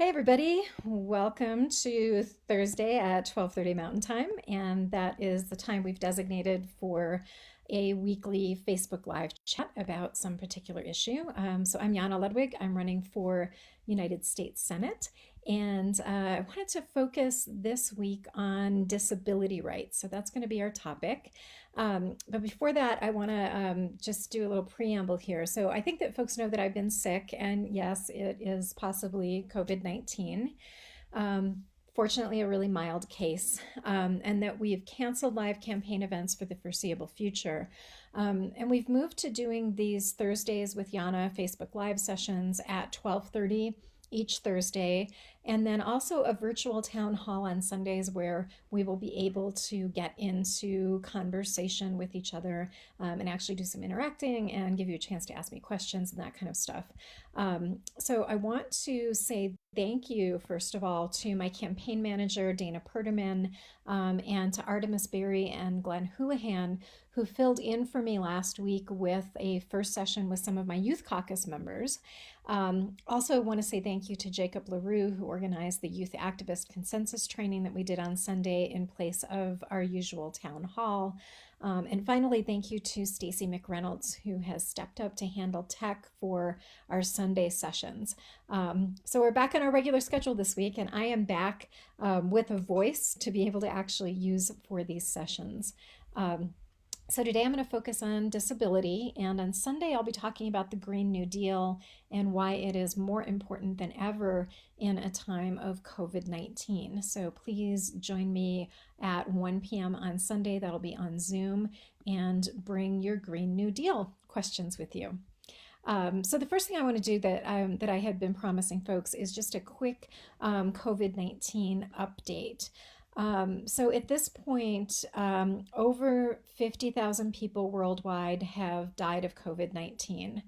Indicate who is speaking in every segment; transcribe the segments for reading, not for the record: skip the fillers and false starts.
Speaker 1: Hey everybody, welcome to Thursday at 12:30 Mountain Time, and that is the time we've designated for a weekly Facebook Live chat about some particular issue. So I'm Yana Ludwig. I'm running for United States Senate, and I wanted to focus this week on disability rights. So that's going to be our topic. But before that, I want to just do a little preamble here. So I think that folks know that I've been sick, and yes, it is possibly COVID-19. Um, Fortunately, a really mild case, and that we've canceled live campaign events for the foreseeable future. And we've moved to doing these Thursdays with Yana Facebook Live sessions at 12:30 each Thursday, and then also a virtual town hall on Sundays where we will be able to get into conversation with each other and actually do some interacting and give you a chance to ask me questions and that kind of stuff. So I want to say thank you, first of all, to my campaign manager, Dana Perderman, and to Artemis Berry and Glenn Houlihan, who filled in for me last week with a first session with some of my Youth Caucus members. Also, want to say thank you to Jacob LaRue, who organized the Youth Activist Consensus training that we did on Sunday in place of our usual town hall. And finally, thank you to Stacy McReynolds, who has stepped up to handle tech for our Sunday sessions. So we're back on our regular schedule this week, and I am back with a voice to be able to actually use for these sessions. So today I'm going to focus on disability, and on Sunday I'll be talking about the Green New Deal and why it is more important than ever in a time of COVID-19. So please join me at 1 p.m. on Sunday. That'll be on Zoom, and bring your Green New Deal questions with you. So the first thing I want to do that I had been promising folks is just a quick COVID-19 update. So at this point, over 50,000 people worldwide have died of COVID-19.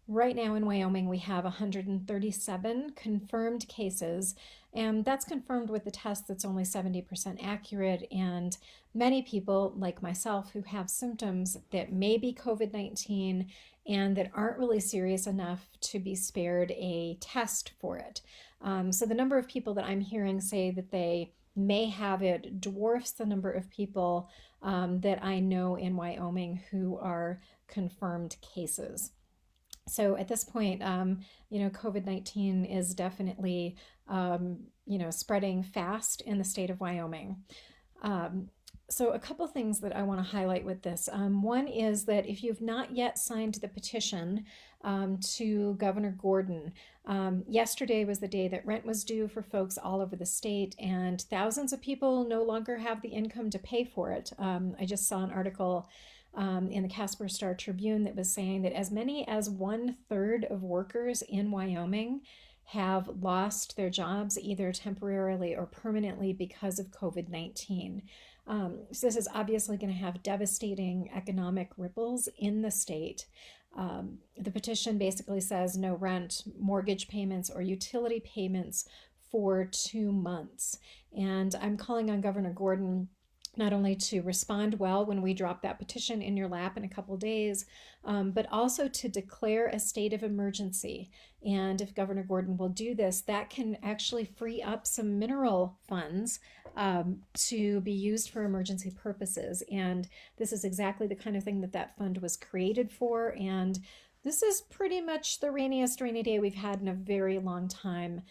Speaker 1: Right now in Wyoming, we have 137 confirmed cases, and that's confirmed with the test that's only 70% accurate. And many people, like myself, who have symptoms that may be COVID-19 and that aren't really serious enough to be spared a test for it. So the number of people that I'm hearing say that they may have it dwarfs the number of people that I know in Wyoming who are confirmed cases. So at this point, COVID-19 is definitely, spreading fast in the state of Wyoming. Um, so a couple things that I want to highlight with this. One is that if you've not yet signed the petition to Governor Gordon, yesterday was the day that rent was due for folks all over the state, and thousands of people no longer have the income to pay for it. I just saw an article in the Casper Star Tribune that was saying that as many as 1/3 of workers in Wyoming have lost their jobs either temporarily or permanently because of COVID-19. So this is obviously going to have devastating economic ripples in the state. The petition basically says no rent, mortgage payments, or utility payments for 2 months. And I'm calling on Governor Gordon not only to respond well when we drop that petition in your lap in a couple days, but also to declare a state of emergency. And if Governor Gordon will do this, that can actually free up some mineral funds to be used for emergency purposes. And this is exactly the kind of thing that that fund was created for. And this is pretty much the rainiest rainy day we've had in a very long time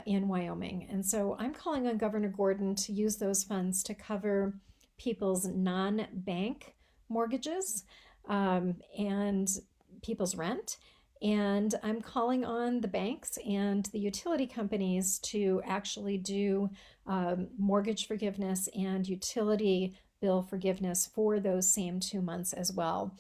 Speaker 1: in Wyoming. And so I'm calling on Governor Gordon to use those funds to cover people's non-bank mortgages and people's rent. And I'm calling on the banks and the utility companies to actually do mortgage forgiveness and utility bill forgiveness for those same 2 months as well.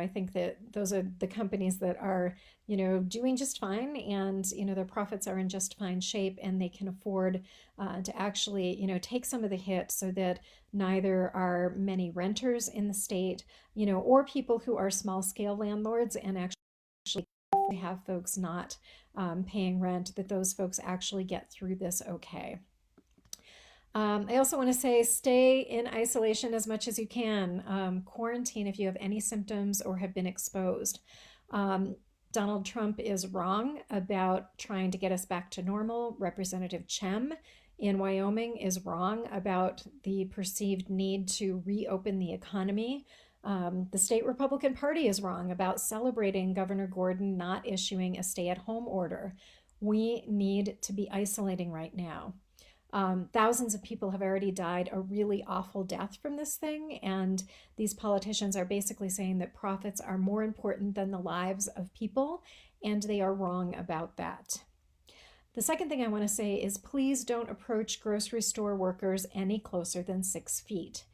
Speaker 1: I think that those are the companies that are, doing just fine, and, their profits are in just fine shape, and they can afford to actually, take some of the hit so that neither are many renters in the state, or people who are small scale landlords and actually have folks not paying rent, that those folks actually get through this okay. I also want to say stay in isolation as much as you can. Quarantine if you have any symptoms or have been exposed. Um, Donald Trump is wrong about trying to get us back to normal. Representative Chem in Wyoming is wrong about the perceived need to reopen the economy. The state Republican Party is wrong about celebrating Governor Gordon not issuing a stay-at-home order. We need to be isolating right now. Thousands of people have already died a really awful death from this thing, and these politicians are basically saying that profits are more important than the lives of people, and they are wrong about that. The second thing I want to say is please don't approach grocery store workers any closer than 6 feet.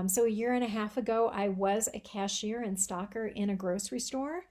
Speaker 1: So a year and a half ago, I was a cashier and stocker in a grocery store.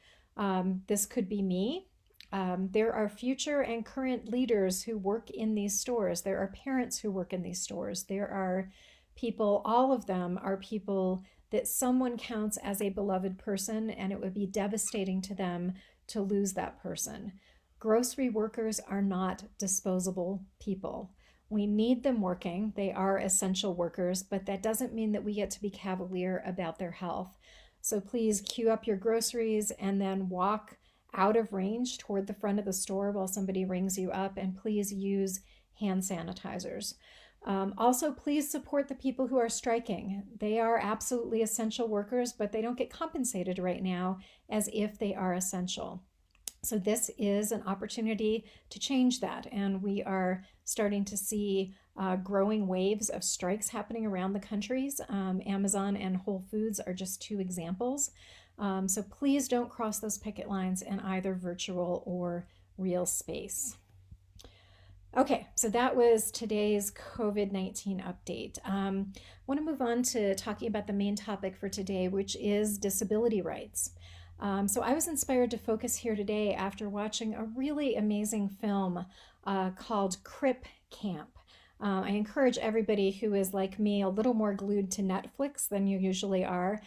Speaker 1: This could be me. There are future and current leaders who work in these stores. There are parents who work in these stores. There are people, all of them are people that someone counts as a beloved person, and it would be devastating to them to lose that person. Grocery workers are not disposable people. We need them working. They are essential workers, but that doesn't mean that we get to be cavalier about their health. So please queue up your groceries and then walk out of range toward the front of the store while somebody rings you up, and please use hand sanitizers. Also, please support the people who are striking. They are absolutely essential workers, but they don't get compensated right now as if they are essential. So this is an opportunity to change that, and we are starting to see growing waves of strikes happening around the countries. Amazon and Whole Foods are just two examples. So please don't cross those picket lines in either virtual or real space. Okay, so that was today's COVID-19 update. I want to move on to talking about the main topic for today, which is disability rights. So I was inspired to focus here today after watching a really amazing film called Crip Camp. I encourage everybody who is like me a little more glued to Netflix than you usually are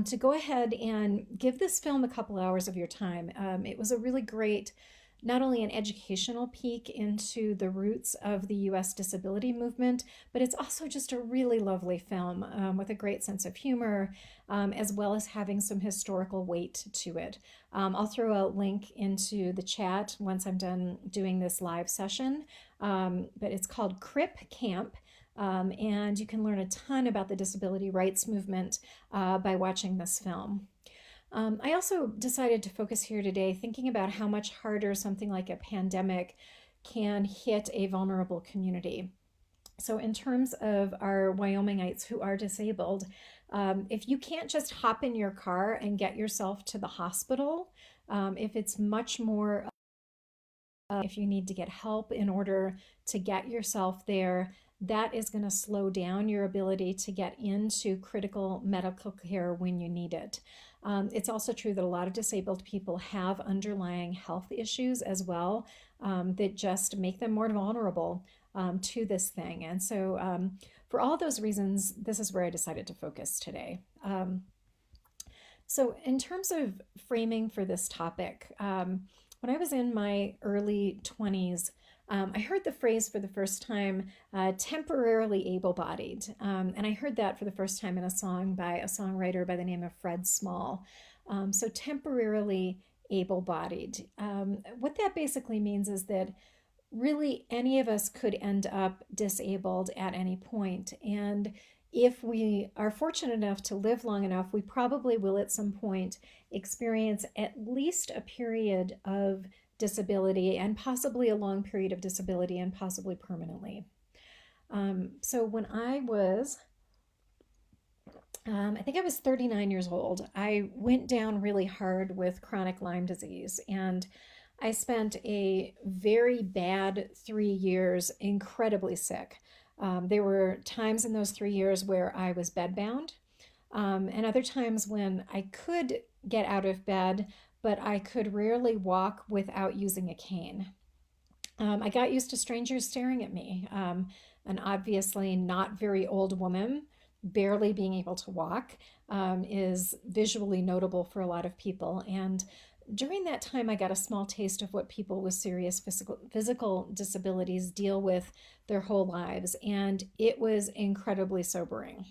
Speaker 1: to go ahead and give this film a couple hours of your time. It was a really great, not only an educational peek into the roots of the US disability movement, but it's also just a really lovely film with a great sense of humor, as well as having some historical weight to it. I'll throw a link into the chat once I'm done doing this live session, but it's called Crip Camp. And you can learn a ton about the disability rights movement by watching this film. I also decided to focus here today thinking about how much harder something like a pandemic can hit a vulnerable community. So in terms of our Wyomingites who are disabled, if you can't just hop in your car and get yourself to the hospital, if it's much more, if you need to get help in order to get yourself there, that is going to slow down your ability to get into critical medical care when you need it. It's also true that a lot of disabled people have underlying health issues as well that just make them more vulnerable to this thing. And so for all those reasons, this is where I decided to focus today. So in terms of framing for this topic, when I was in my early 20s, I heard the phrase for the first time, temporarily able-bodied. And I heard that for the first time in a song by a songwriter by the name of Fred Small. So temporarily able-bodied. What that basically means is that really any of us could end up disabled at any point. And if we are fortunate enough to live long enough, we probably will at some point experience at least a period of disability and possibly a long period of disability and possibly permanently. So when I was, I think I was 39 years old, I went down really hard with chronic Lyme disease, and I spent a very bad 3 years incredibly sick. There were times in those 3 years where I was bedbound, and other times when I could get out of bed, but I could rarely walk without using a cane. I got used to strangers staring at me. An obviously not very old woman, barely being able to walk, is visually notable for a lot of people. And during that time, I got a small taste of what people with serious physical disabilities deal with their whole lives, and it was incredibly sobering.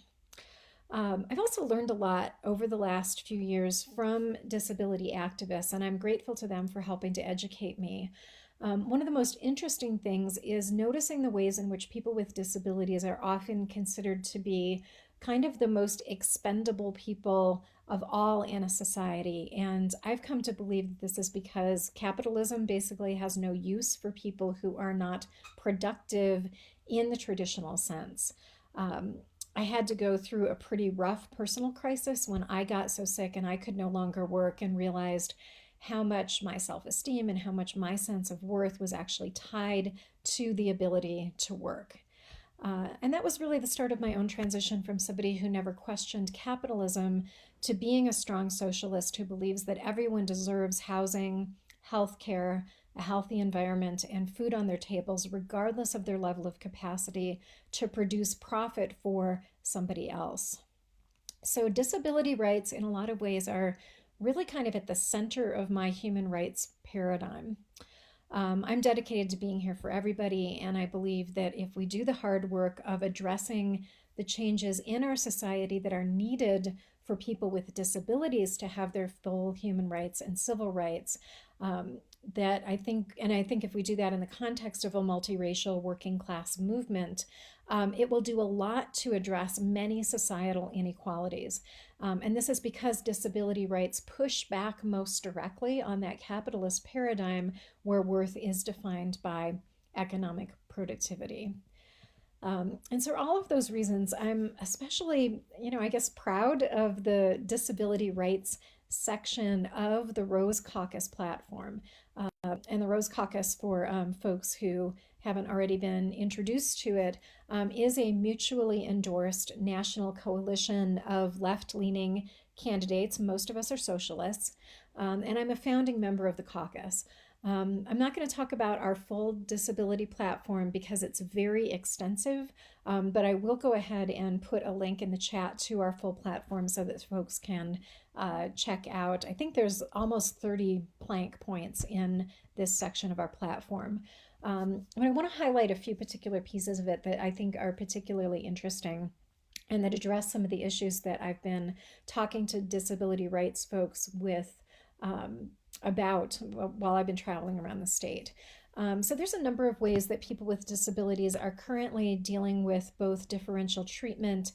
Speaker 1: I've also learned a lot over the last few years from disability activists, and I'm grateful to them for helping to educate me. One of the most interesting things is noticing the ways in which people with disabilities are often considered to be kind of the most expendable people of all in a society. And I've come to believe that this is because capitalism basically has no use for people who are not productive in the traditional sense. Um, I had to go through a pretty rough personal crisis when I got so sick and I could no longer work, and realized how much my self esteem and how much my sense of worth was actually tied to the ability to work. And that was really the start of my own transition from somebody who never questioned capitalism to being a strong socialist who believes that everyone deserves housing, health care, a healthy environment, and food on their tables, regardless of their level of capacity to produce profit for somebody else. So, disability rights, in a lot of ways, are really kind of at the center of my human rights paradigm. I'm dedicated to being here for everybody, and I believe that if we do the hard work of addressing the changes in our society that are needed for people with disabilities to have their full human rights and civil rights, that I think if we do that in the context of a multiracial working class movement, it will do a lot to address many societal inequalities. And this is because disability rights push back most directly on that capitalist paradigm where worth is defined by economic productivity. And so, for all of those reasons, I'm especially, I guess, proud of the disability rights section of the Rose Caucus platform. And the Rose Caucus, for folks who haven't already been introduced to it, is a mutually endorsed national coalition of left leaning candidates. Most of us are socialists, and I'm a founding member of the caucus. I'm not going to talk about our full disability platform because it's very extensive, but I will go ahead and put a link in the chat to our full platform so that folks can check out. I think there's almost 30 plank points in this section of our platform. But I want to highlight a few particular pieces of it that I think are particularly interesting and that address some of the issues that I've been talking to disability rights folks with about while I've been traveling around the state. So there's a number of ways that people with disabilities are currently dealing with both differential treatment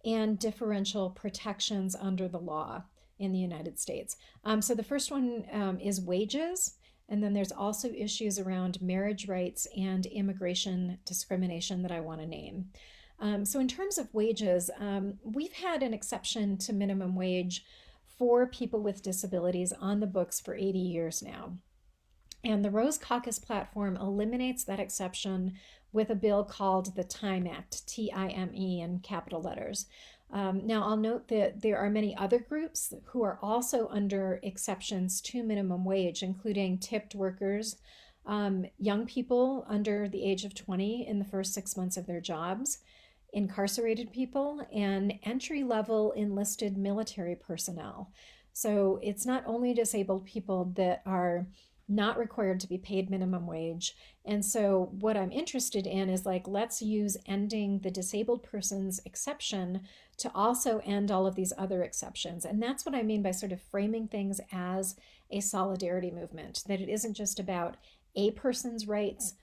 Speaker 1: and differential protections under the law in the United States. So the first one is wages. And then there's also issues around marriage rights and immigration discrimination that I want to name. So in terms of wages, we've had an exception to minimum wage for people with disabilities on the books for 80 years now. And the Rose Caucus platform eliminates that exception with a bill called the Time Act, TIME in capital letters. Now, I'll note that there are many other groups who are also under exceptions to minimum wage, including tipped workers, young people under the age of 20 in the first 6 months of their jobs, incarcerated people, and entry-level enlisted military personnel. So it's not only disabled people that are not required to be paid minimum wage. And so what I'm interested in is like, let's use ending the disabled person's exception to also end all of these other exceptions. And that's what I mean by sort of framing things as a solidarity movement, that it isn't just about a person's rights,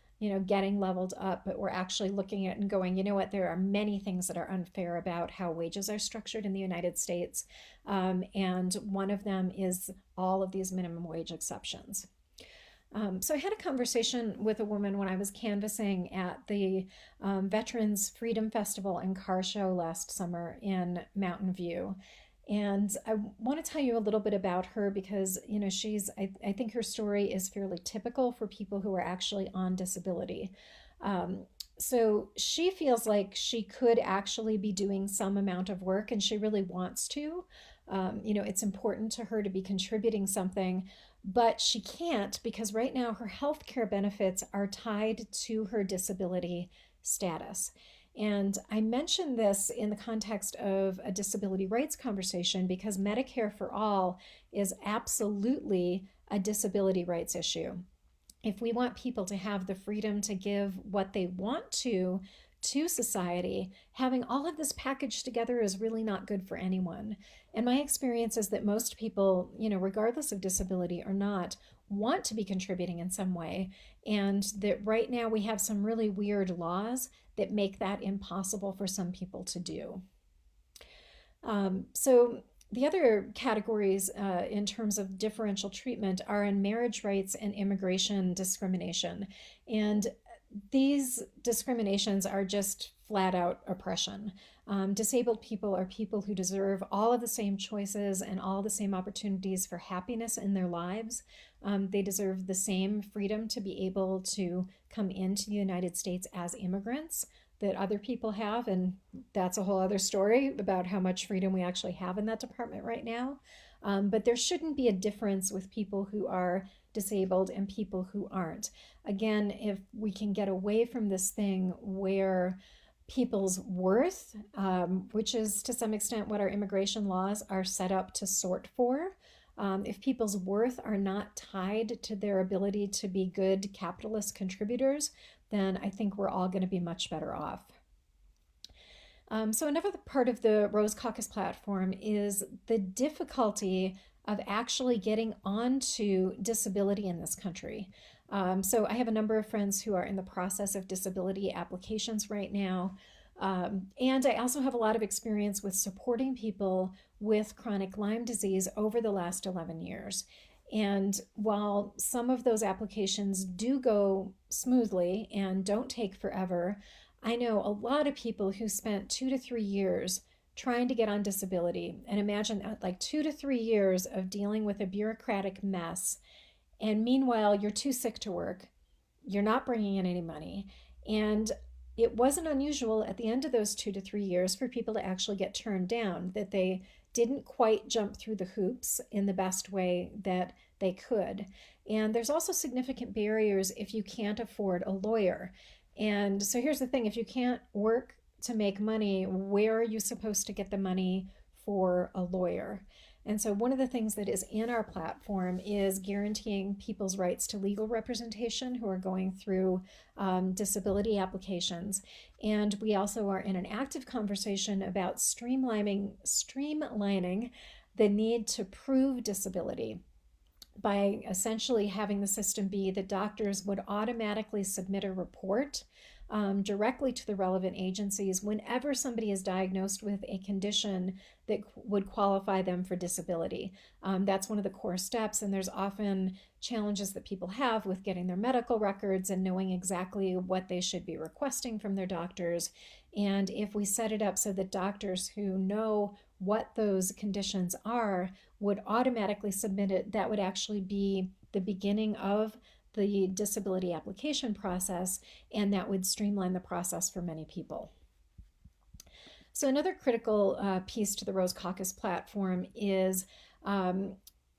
Speaker 1: getting leveled up, but we're actually looking at it and going, you know what, there are many things that are unfair about how wages are structured in the United States. And one of them is all of these minimum wage exceptions. So I had a conversation with a woman when I was canvassing at the Veterans Freedom Festival and Car Show last summer in Mountain View. And I want to tell you a little bit about her because, I think her story is fairly typical for people who are actually on disability. So she feels like she could actually be doing some amount of work and she really wants to. It's important to her to be contributing something, but she can't because right now her health care benefits are tied to her disability status. And I mention this in the context of a disability rights conversation because Medicare for All is absolutely a disability rights issue. If we want people to have the freedom to give what they want to to society, having all of this packaged together is really not good for anyone. And my experience is that most people, regardless of disability or not, want to be contributing in some way. And that right now we have some really weird laws that make that impossible for some people to do. So the other categories in terms of differential treatment are in marriage rights and immigration discrimination. And these discriminations are just flat out oppression. Disabled people are people who deserve all of the same choices and all the same opportunities for happiness in their lives. They deserve the same freedom to be able to come into the United States as immigrants that other people have. And that's a whole other story about how much freedom we actually have in that department right now. But there shouldn't be a difference with people who are disabled and people who aren't. Again, if we can get away from this thing where people's worth, which is to some extent what our immigration laws are set up to sort for, if people's worth are not tied to their ability to be good capitalist contributors, then I think we're all going to be much better off. So another part of the Rose Caucus platform is the difficulty of actually getting onto disability in this country. So I have a number of friends who are in the process of disability applications right now. And I also have a lot of experience with supporting people with chronic Lyme disease over the last 11 years. And while some of those applications do go smoothly and don't take forever, I know a lot of people who spent 2 to 3 years trying to get on disability. And imagine that, like 2 to 3 years of dealing with a bureaucratic mess. And meanwhile, you're too sick to work. You're not bringing in any money. And it wasn't unusual at the end of those 2 to 3 years for people to actually get turned down, that they didn't quite jump through the hoops in the best way that they could. And there's also significant barriers if you can't afford a lawyer. And so here's the thing, if you can't work to make money, where are you supposed to get the money for a lawyer? And so one of the things that is in our platform is guaranteeing people's rights to legal representation who are going through disability applications. And we also are in an active conversation about streamlining the need to prove disability by essentially having the system be that doctors would automatically submit a report directly to the relevant agencies whenever somebody is diagnosed with a condition that would qualify them for disability. That's one of the core steps, and there's often challenges that people have with getting their medical records and knowing exactly what they should be requesting from their doctors. And if we set it up so that doctors who know what those conditions are would automatically submit it, that would actually be the beginning of the disability application process, and that would streamline the process for many people. So another critical piece to the Rose Caucus platform is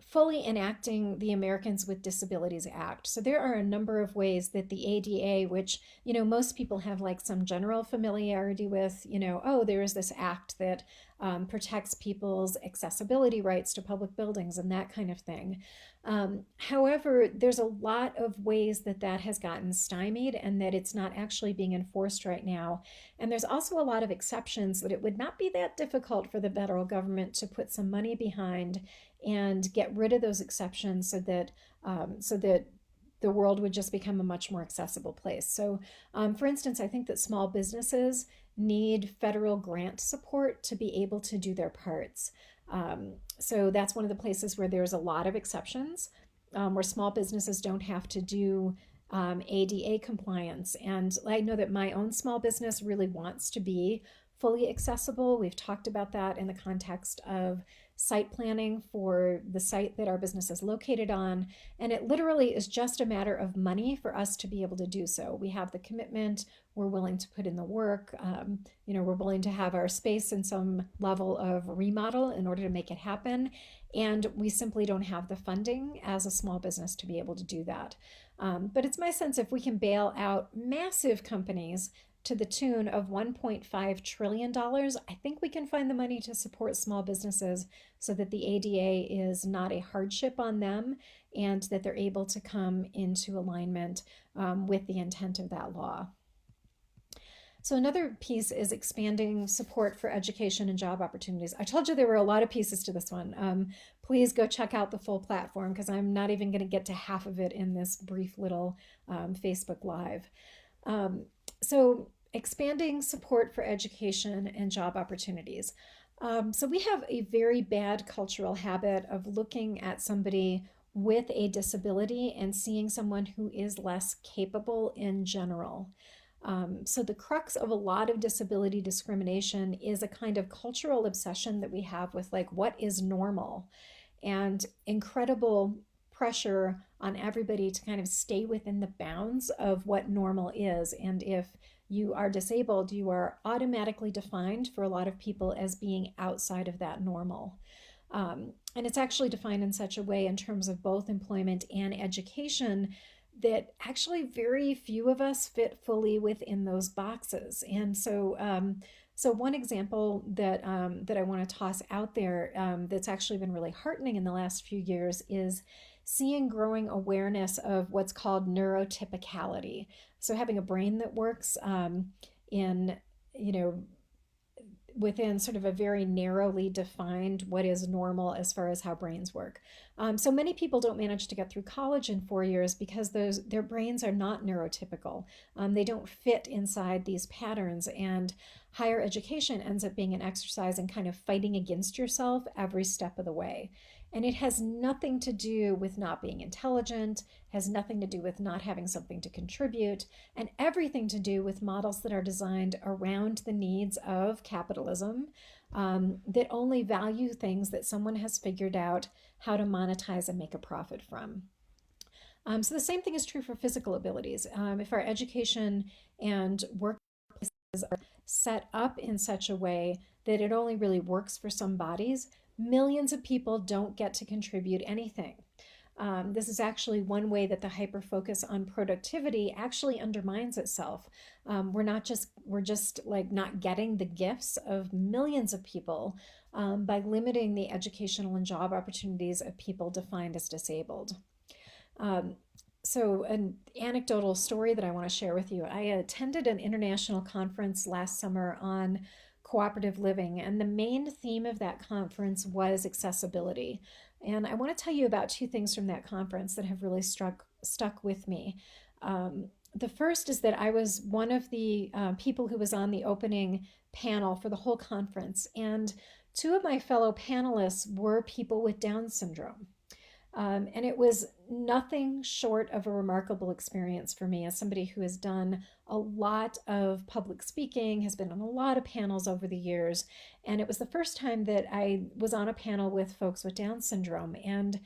Speaker 1: fully enacting the Americans with Disabilities Act. So there are a number of ways that the ADA, which, most people have like some general familiarity with, oh, there is this act that protects people's accessibility rights to public buildings and that kind of thing. However, there's a lot of ways that has gotten stymied and that it's not actually being enforced right now. And there's also a lot of exceptions that it would not be that difficult for the federal government to put some money behind and get rid of those exceptions so that the world would just become a much more accessible place. So, for instance, I think that small businesses need federal grant support to be able to do their parts. So that's one of the places where there's a lot of exceptions, where small businesses don't have to do ADA compliance. And I know that my own small business really wants to be fully accessible. We've talked about that in the context of site planning for the site that our business is located on. And it literally is just a matter of money for us to be able to do so. We have the commitment, we're willing to put in the work, we're willing to have our space in some level of remodel in order to make it happen. And we simply don't have the funding as a small business to be able to do that. But it's my sense if we can bail out massive companies to the tune of $1.5 trillion, I think we can find the money to support small businesses so that the ADA is not a hardship on them and that they're able to come into alignment with the intent of that law. So another piece is expanding support for education and job opportunities. I told you there were a lot of pieces to this one. Please go check out the full platform because I'm not even going to get to half of it in this brief little Facebook Live. Um, so expanding support for education and job opportunities. So we have a very bad cultural habit of looking at somebody with a disability and seeing someone who is less capable in general. So the crux of a lot of disability discrimination is a kind of cultural obsession that we have with like what is normal and incredible pressure on everybody to kind of stay within the bounds of what normal is. And if you are disabled, you are automatically defined for a lot of people as being outside of that normal. And it's actually defined in such a way in terms of both employment and education that actually very few of us fit fully within those boxes. And so one example that I want to toss out there that's actually been really heartening in the last few years is seeing growing awareness of what's called neurotypicality. So having a brain that works in you know within sort of a very narrowly defined what is normal as far as how brains work. So many people don't manage to get through college in 4 years because their brains are not neurotypical. They don't fit inside these patterns, and higher education ends up being an exercise in kind of fighting against yourself every step of the way. And it has nothing to do with not being intelligent, has nothing to do with not having something to contribute, and everything to do with models that are designed around the needs of capitalism that only value things that someone has figured out how to monetize and make a profit from. So the same thing is true for physical abilities. If our education and workplaces are set up in such a way that it only really works for some bodies, millions of people don't get to contribute anything. This is actually one way that the hyper focus on productivity actually undermines itself. We're just like not getting the gifts of millions of people by limiting the educational and job opportunities of people defined as disabled. Um, so an anecdotal story that I want to share with you. I attended an international conference last summer on cooperative living, and the main theme of that conference was accessibility. And I want to tell you about two things from that conference that have really stuck with me. The first is that I was one of the people who was on the opening panel for the whole conference, and two of my fellow panelists were people with Down syndrome. And it was nothing short of a remarkable experience for me as somebody who has done a lot of public speaking, has been on a lot of panels over the years. And it was the first time that I was on a panel with folks with Down syndrome. And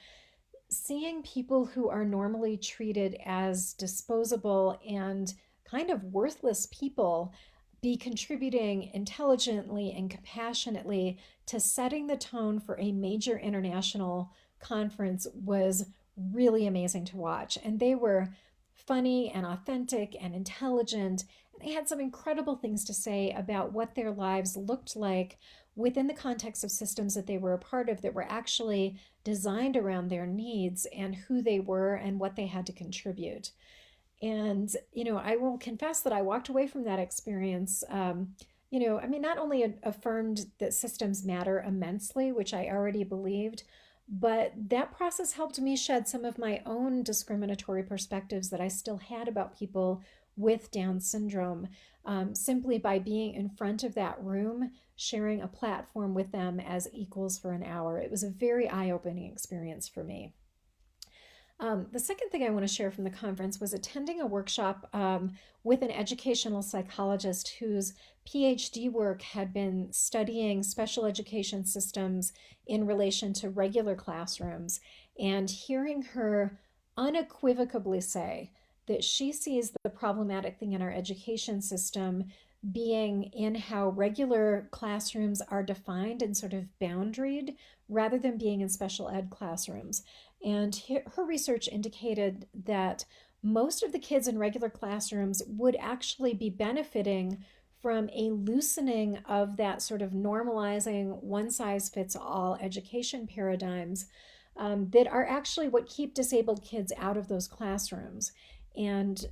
Speaker 1: seeing people who are normally treated as disposable and kind of worthless people be contributing intelligently and compassionately to setting the tone for a major international conference was really amazing to watch. And they were funny and authentic and intelligent. And they had some incredible things to say about what their lives looked like within the context of systems that they were a part of that were actually designed around their needs and who they were and what they had to contribute. And, I will confess that I walked away from that experience. I mean, not only affirmed that systems matter immensely, which I already believed, but that process helped me shed some of my own discriminatory perspectives that I still had about people with Down syndrome, simply by being in front of that room, sharing a platform with them as equals for an hour. It was a very eye opening experience for me. The second thing I want to share from the conference was attending a workshop with an educational psychologist whose PhD work had been studying special education systems in relation to regular classrooms, and hearing her unequivocally say that she sees the problematic thing in our education system being in how regular classrooms are defined and sort of boundaried rather than being in special ed classrooms. And her research indicated that most of the kids in regular classrooms would actually be benefiting from a loosening of that sort of normalizing one size fits all education paradigms that are actually what keep disabled kids out of those classrooms. And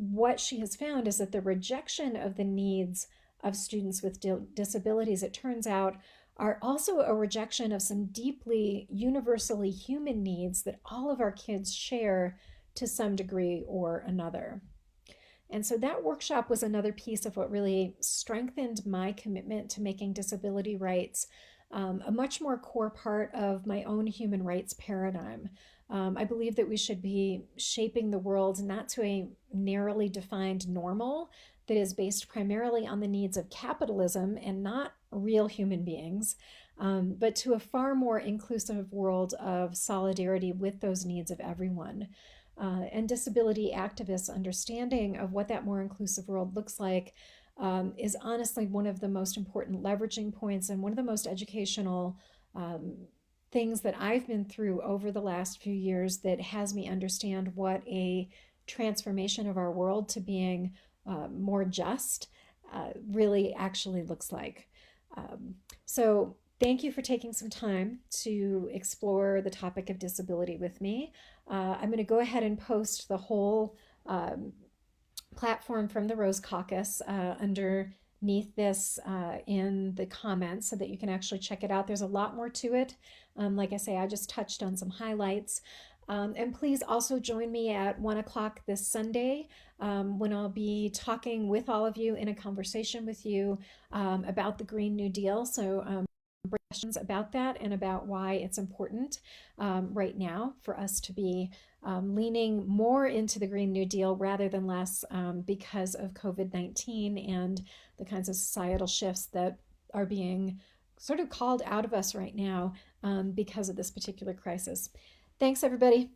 Speaker 1: what she has found is that the rejection of the needs of students with disabilities, it turns out, are also a rejection of some deeply universally human needs that all of our kids share to some degree or another. And so that workshop was another piece of what really strengthened my commitment to making disability rights a much more core part of my own human rights paradigm. I believe that we should be shaping the world not to a narrowly defined normal that is based primarily on the needs of capitalism and not real human beings, but to a far more inclusive world of solidarity with those needs of everyone. And disability activists' understanding of what that more inclusive world looks like is honestly one of the most important leveraging points and one of the most educational things that I've been through over the last few years that has me understand what a transformation of our world to being more just really actually looks like. So thank you for taking some time to explore the topic of disability with me. I'm going to go ahead and post the whole platform from the Rose Caucus underneath this in the comments so that you can actually check it out. There's a lot more to it. Like I say, I just touched on some highlights. And please also join me at 1 o'clock this Sunday when I'll be talking with all of you in a conversation with you about the Green New Deal. So questions about that and about why it's important right now for us to be leaning more into the Green New Deal rather than less because of COVID-19 and the kinds of societal shifts that are being sort of called out of us right now because of this particular crisis. Thanks, everybody.